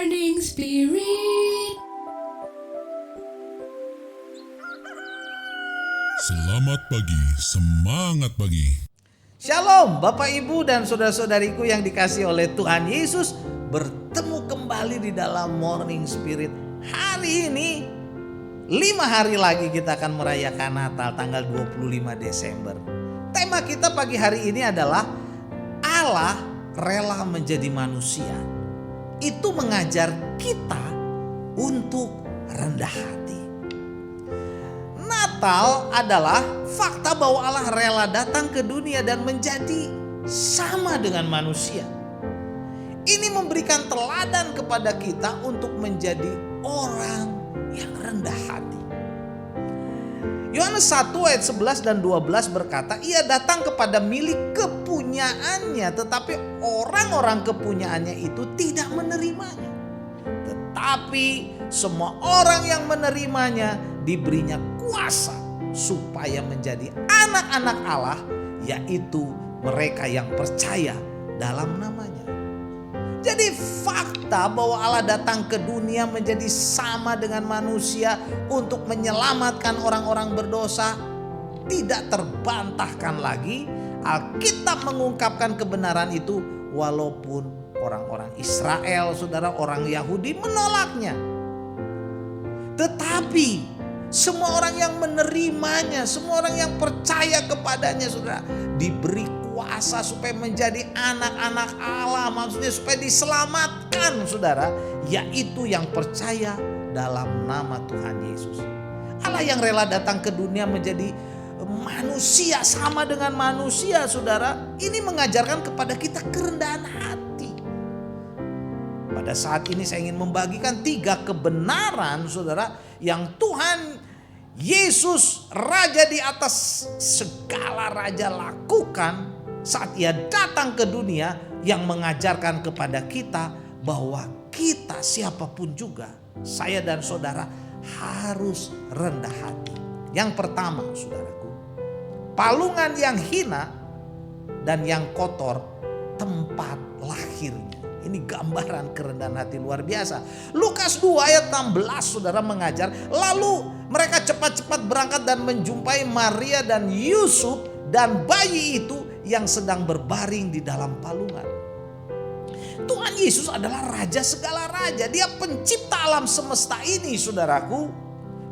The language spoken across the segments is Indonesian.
Morning Spirit. Selamat pagi, semangat pagi. Shalom Bapak Ibu dan saudara-saudariku yang dikasihi oleh Tuhan Yesus. Bertemu kembali di dalam Morning Spirit. Hari ini 5 hari lagi kita akan merayakan Natal tanggal 25 Desember. Tema kita pagi hari ini adalah Allah rela menjadi manusia. Itu mengajar kita untuk rendah hati. Natal adalah fakta bahwa Allah rela datang ke dunia dan menjadi sama dengan manusia. Ini memberikan teladan kepada kita untuk menjadi orang yang rendah hati. Yohanes 1 ayat 11 dan 12 berkata, ia datang kepada milik kepunyaannya, tetapi orang-orang kepunyaannya itu tidak menerimanya. Tetapi semua orang yang menerimanya diberinya kuasa supaya menjadi anak-anak Allah, yaitu mereka yang percaya dalam namanya. Jadi fakta bahwa Allah datang ke dunia menjadi sama dengan manusia untuk menyelamatkan orang-orang berdosa tidak terbantahkan lagi. Alkitab mengungkapkan kebenaran itu walaupun orang-orang Israel, saudara, orang Yahudi menolaknya. Tetapi semua orang yang menerimanya, semua orang yang percaya kepadanya, saudara, diberi kuasa supaya menjadi anak-anak Allah. Maksudnya supaya diselamatkan, saudara, yaitu yang percaya dalam nama Tuhan Yesus. Allah yang rela datang ke dunia menjadi manusia, sama dengan manusia, saudara, ini mengajarkan kepada kita kerendahan hati. Pada saat ini saya ingin membagikan 3 kebenaran, saudara, yang Tuhan Yesus, Raja di atas segala raja, lakukan saat ia datang ke dunia, yang mengajarkan kepada kita bahwa kita siapapun juga, saya dan saudara, harus rendah hati. Yang pertama, saudaraku, palungan yang hina dan yang kotor tempat lahirnya. Ini gambaran kerendahan hati luar biasa. Lukas 2 ayat 16, saudara, mengajar, lalu mereka cepat-cepat berangkat dan menjumpai Maria dan Yusuf dan bayi itu yang sedang berbaring di dalam palungan. Tuhan Yesus adalah Raja segala raja. Dia pencipta alam semesta ini, saudaraku.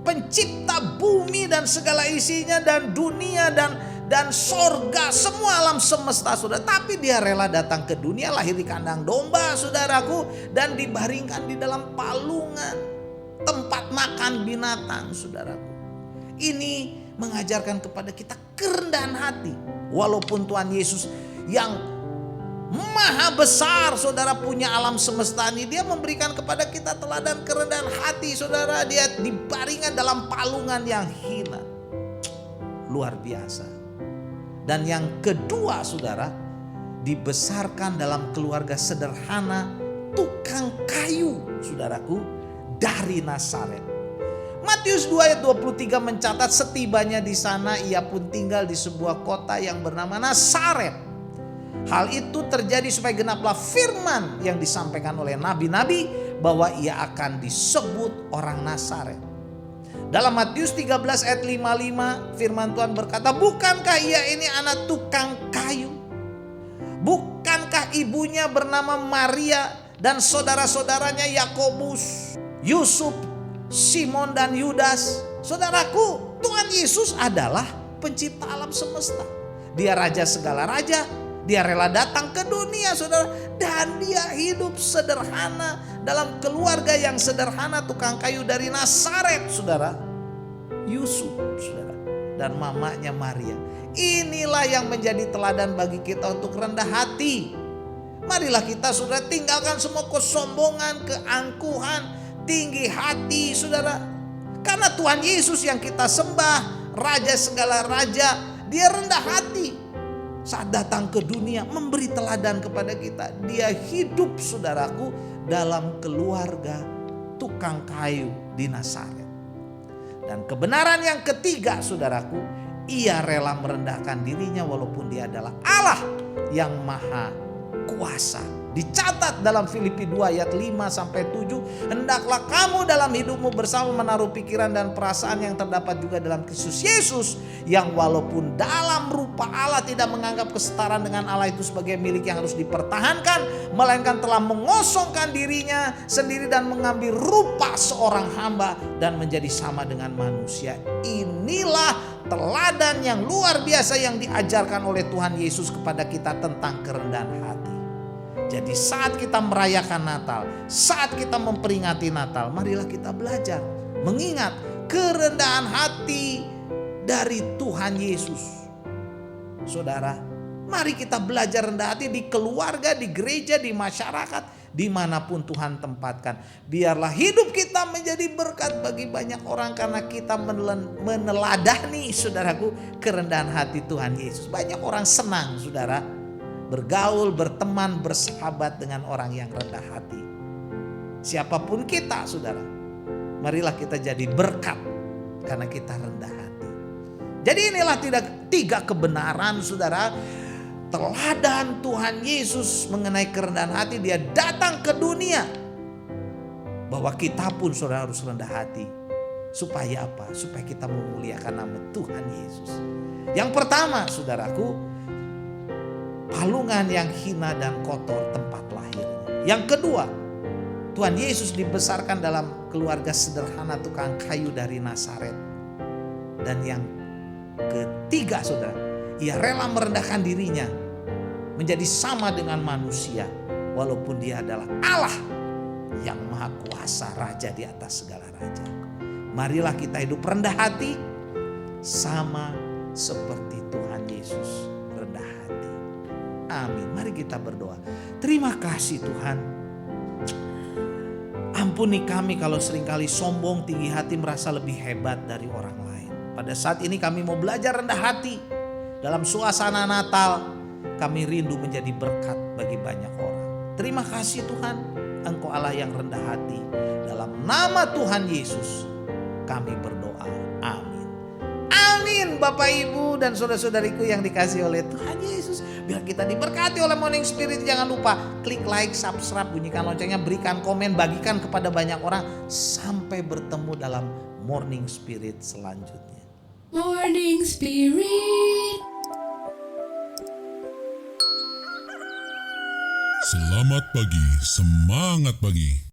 Pencipta bumi dan segala isinya, dan dunia dan sorga, semua alam semesta, saudara. Tapi dia rela datang ke dunia, lahir di kandang domba, saudaraku, dan dibaringkan di dalam palungan, tempat makan binatang, saudaraku. Ini mengajarkan kepada kita kerendahan hati. Walaupun Tuhan Yesus yang maha besar, saudara, punya alam semesta ini, dia memberikan kepada kita teladan kerendahan hati, saudara. Dia dibaringkan dalam palungan yang hina. Luar biasa. Dan yang kedua, saudara, dibesarkan dalam keluarga sederhana tukang kayu, saudaraku, dari Nazaret. Matius 2 ayat 23 mencatat, setibanya di sana ia pun tinggal di sebuah kota yang bernama Nazaret. Hal itu terjadi supaya genaplah firman yang disampaikan oleh nabi-nabi bahwa ia akan disebut orang Nazaret. Dalam Matius 13 ayat 55 firman Tuhan berkata, bukankah ia ini anak tukang kayu? Bukankah ibunya bernama Maria dan saudara-saudaranya Yakobus, Yusuf, Simon dan Yudas? Saudaraku, Tuhan Yesus adalah pencipta alam semesta. Dia Raja segala raja. Dia rela datang ke dunia, saudara, dan dia hidup sederhana dalam keluarga yang sederhana, tukang kayu dari Nazaret, saudara. Yusuf, saudara, dan mamanya Maria. Inilah yang menjadi teladan bagi kita untuk rendah hati. Marilah kita, saudara, tinggalkan semua kesombongan, keangkuhan, tinggi hati, saudara. Karena Tuhan Yesus yang kita sembah, Raja segala raja, dia rendah hati. Saat datang ke dunia memberi teladan kepada kita. Dia hidup, saudaraku, dalam keluarga tukang kayu di Nazaret. Dan kebenaran yang ketiga, saudaraku, ia rela merendahkan dirinya walaupun dia adalah Allah yang maha kuasa. Dicatat dalam Filipi 2 ayat 5-7, hendaklah kamu dalam hidupmu bersama menaruh pikiran dan perasaan yang terdapat juga dalam Kristus Yesus, yang walaupun dalam rupa Allah tidak menganggap kesetaraan dengan Allah itu sebagai milik yang harus dipertahankan, melainkan telah mengosongkan dirinya sendiri dan mengambil rupa seorang hamba dan menjadi sama dengan manusia. Inilah teladan yang luar biasa yang diajarkan oleh Tuhan Yesus kepada kita tentang kerendahan hati. Jadi saat kita merayakan Natal, saat kita memperingati Natal, marilah kita belajar mengingat kerendahan hati dari Tuhan Yesus. Saudara, mari kita belajar rendah hati di keluarga, di gereja, di masyarakat, dimanapun Tuhan tempatkan. Biarlah hidup kita menjadi berkat bagi banyak orang karena kita meneladani, saudaraku, kerendahan hati Tuhan Yesus. Banyak orang senang, saudara, bergaul, berteman, bersahabat dengan orang yang rendah hati. Siapapun kita, saudara, marilah kita jadi berkat karena kita rendah hati. Jadi inilah tiga kebenaran, saudara, teladan Tuhan Yesus mengenai kerendahan hati. Dia datang ke dunia bahwa kita pun, saudara, harus rendah hati. Supaya apa? Supaya kita memuliakan nama Tuhan Yesus. Yang pertama, saudaraku, palungan yang hina dan kotor tempat lahirnya. Yang kedua, Tuhan Yesus dibesarkan dalam keluarga sederhana tukang kayu dari Nazaret. Dan yang ketiga, saudara, ia rela merendahkan dirinya menjadi sama dengan manusia, walaupun dia adalah Allah yang maha kuasa, raja di atas segala raja. Marilah kita hidup rendah hati sama seperti Tuhan Yesus rendah hati. Amin. Mari kita berdoa. Terima kasih Tuhan. Ampuni kami kalau seringkali sombong, tinggi hati, merasa lebih hebat dari orang lain. Pada saat ini kami mau belajar rendah hati. Dalam suasana Natal, kami rindu menjadi berkat bagi banyak orang. Terima kasih Tuhan, Engkau Allah yang rendah hati. Dalam nama Tuhan Yesus, kami berdoa. Amin. Amin. Bapak, Ibu, dan saudara-saudariku yang dikasihi oleh Tuhan Yesus. Biar kita diberkati oleh Morning Spirit. Jangan lupa klik like, subscribe, bunyikan loncengnya, berikan komen, bagikan kepada banyak orang. Sampai bertemu dalam Morning Spirit selanjutnya. Morning Spirit. Selamat pagi, semangat pagi.